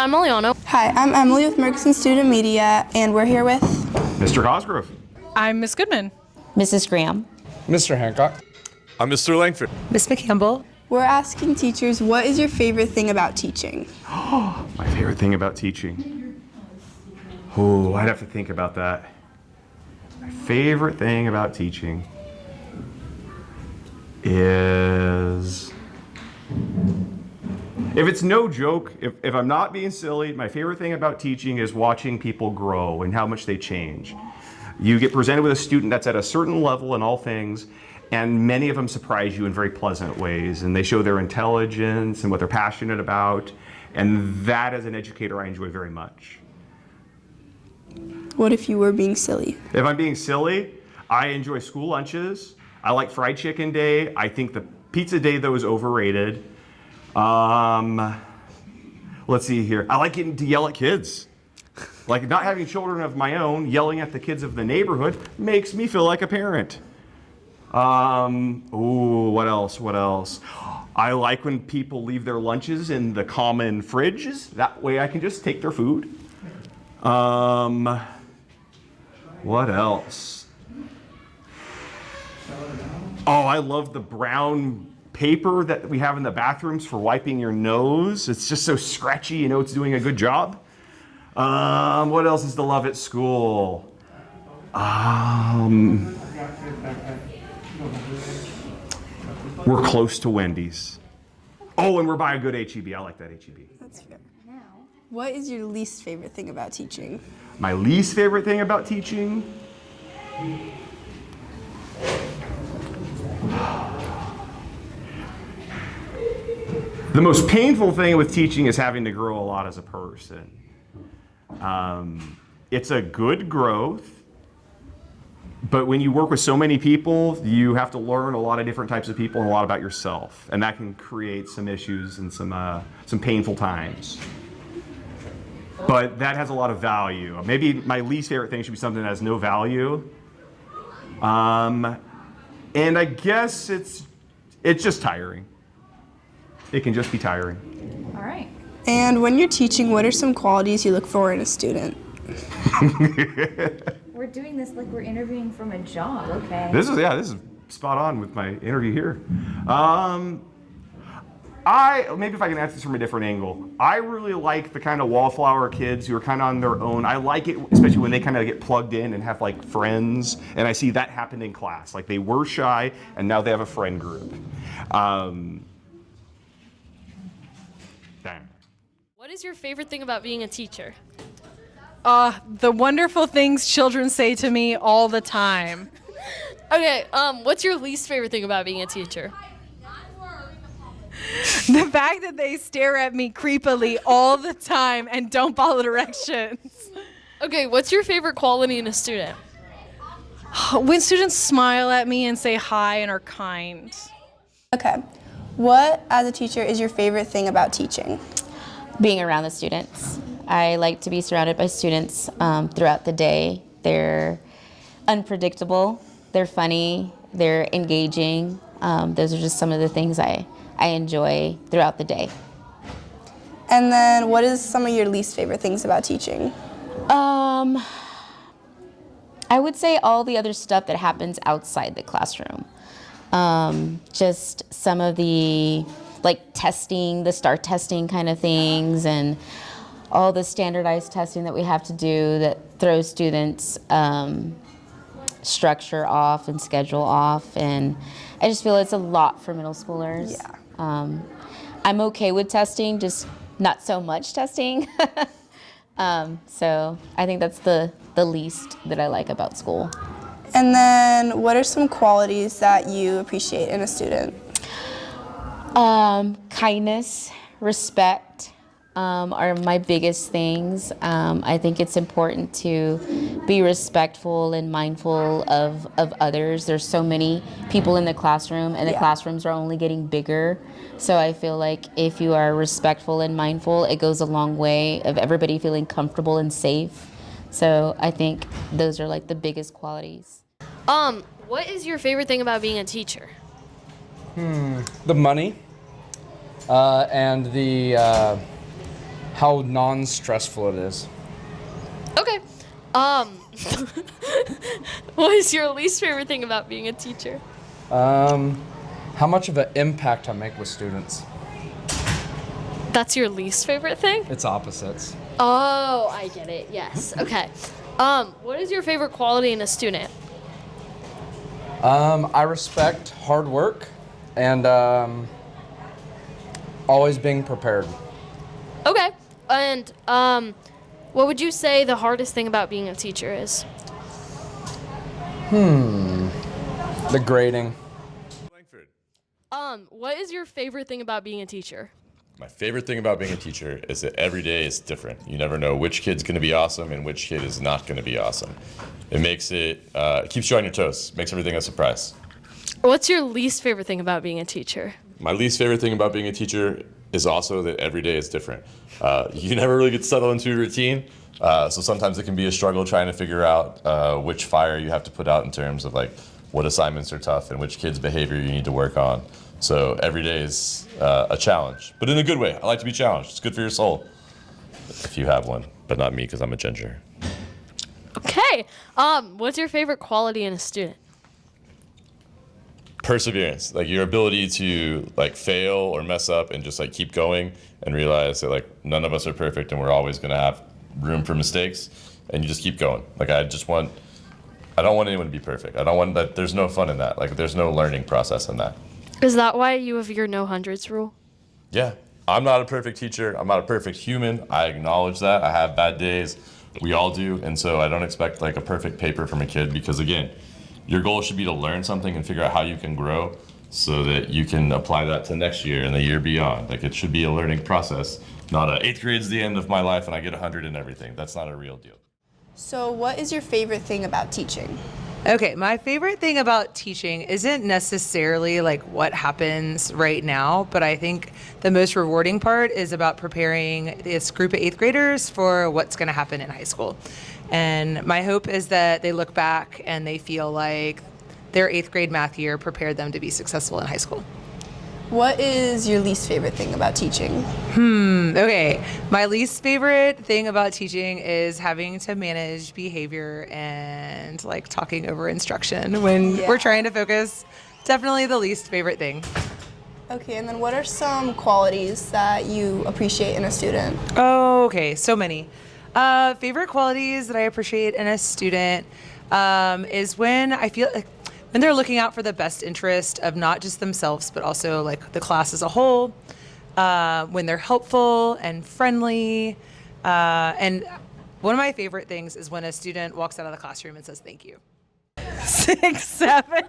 I'm Eliana. Hi, I'm Emily with Murchison Student Media, and we're here with Mr. Cosgrove. I'm Miss Goodman. Mrs. Graham. Mr. Hancock. I'm Mr. Langford. Miss McCampbell. We're asking teachers, what is your favorite thing about teaching? My favorite thing about teaching. Oh, I'd have to think about that. My favorite thing about teaching is, if it's no joke, if I'm not being silly, my favorite thing about teaching is watching people grow and how much they change. You get presented with a student that's at a certain level in all things, and many of them surprise you in very pleasant ways, and they show their intelligence and what they're passionate about, and that as an educator I enjoy very much. What if you were being silly? If I'm being silly, I enjoy school lunches. I like fried chicken day. I think the pizza day though is overrated. Let's see here. I like getting to yell at kids. Like, not having children of my own, yelling at the kids of the neighborhood makes me feel like a parent. What else? I like when people leave their lunches in the common fridges. That way I can just take their food. What else? Oh, I love the brown paper that we have in the bathrooms for wiping your nose. It's just so scratchy, you know it's doing a good job. What else is to love at school? We're close to Wendy's. Oh, and we're by a good H-E-B. I like that H-E-B. That's fair. What is your least favorite thing about teaching? My least favorite thing about teaching? The most painful thing with teaching is having to grow a lot as a person. It's a good growth, but when you work with so many people, you have to learn a lot of different types of people and a lot about yourself, and that can create some issues and some painful times. But that has a lot of value. Maybe my least favorite thing should be something that has no value. And I guess it's just tiring. It can just be tiring. All right. And when you're teaching, what are some qualities you look for in a student? We're doing this like we're interviewing from a job, okay? This is spot on with my interview here. Maybe if I can answer this from a different angle. I really like the kind of wallflower kids who are kind of on their own. I like it, especially when they kind of get plugged in and have like friends. And I see that happen in class. Like, they were shy and now they have a friend group. What is your favorite thing about being a teacher? The wonderful things children say to me all the time. Okay, what's your least favorite thing about being a teacher? The fact that they stare at me creepily all the time and don't follow directions. Okay, what's your favorite quality in a student? When students smile at me and say hi and are kind. Okay. What, as a teacher, is your favorite thing about teaching? Being around the students. I like to be surrounded by students throughout the day. They're unpredictable, they're funny, they're engaging. Those are just some of the things I enjoy throughout the day. And then what is some of your least favorite things about teaching? I would say all the other stuff that happens outside the classroom. Just some of the testing, the STAR testing kind of things, and all the standardized testing that we have to do that throws students' structure off and schedule off. And I just feel it's a lot for middle schoolers. Yeah. I'm okay with testing, just not so much testing. So I think that's the least that I like about school. And then what are some qualities that you appreciate in a student? Kindness, respect are my biggest things. I think it's important to be respectful and mindful of others. There's so many people in the classroom, and the classrooms are only getting bigger. So I feel like if you are respectful and mindful, it goes a long way of everybody feeling comfortable and safe. So I think those are like the biggest qualities. What is your favorite thing about being a teacher? The money and the how non-stressful it is. Okay. What is your least favorite thing about being a teacher? How much of an impact I make with students. That's your least favorite thing? It's opposites. Oh, I get it. Yes. Okay. What is your favorite quality in a student? I respect hard work and always being prepared. Okay. And what would you say the hardest thing about being a teacher is? The grading. Langford. What is your favorite thing about being a teacher? My favorite thing about being a teacher is that every day is different. You never know which kid's going to be awesome and which kid is not going to be awesome. It makes it keeps you on your toes, makes everything a surprise. What's your least favorite thing about being a teacher? My least favorite thing about being a teacher is also that every day is different. You never really get settled into a routine, so sometimes it can be a struggle trying to figure out which fire you have to put out in terms of like what assignments are tough and which kids' behavior you need to work on. So every day is a challenge, but in a good way. I like to be challenged. It's good for your soul, if you have one, but not me because I'm a ginger. Okay. What's your favorite quality in a student? Perseverance, like your ability to like fail or mess up and just like keep going and realize that like none of us are perfect and we're always gonna have room for mistakes, and you just keep going. Like I don't want anyone to be perfect. I don't want that. There's no fun in that. Like there's no learning process in that. Is that why you have your no hundreds rule? Yeah, I'm not a perfect teacher. I'm not a perfect human. I acknowledge that. I have bad days. We all do. And so I don't expect like a perfect paper from a kid because again, your goal should be to learn something and figure out how you can grow so that you can apply that to next year and the year beyond. Like it should be a learning process, not a 8th grade's the end of my life and I get 100 in everything. That's not a real deal. So what is your favorite thing about teaching? Okay, my favorite thing about teaching isn't necessarily like what happens right now, but I think the most rewarding part is about preparing this group of 8th graders for what's going to happen in high school. And my hope is that they look back and they feel like their 8th grade math year prepared them to be successful in high school. What is your least favorite thing about teaching? Okay, my least favorite thing about teaching is having to manage behavior and like talking over instruction when we're trying to focus. Definitely the least favorite thing. Okay, and then what are some qualities that you appreciate in a student? Oh, okay, so many. Favorite qualities that I appreciate in a student is when I feel like when they're looking out for the best interest of not just themselves, but also like the class as a whole, when they're helpful and friendly. And one of my favorite things is when a student walks out of the classroom and says, thank you. 6, 7.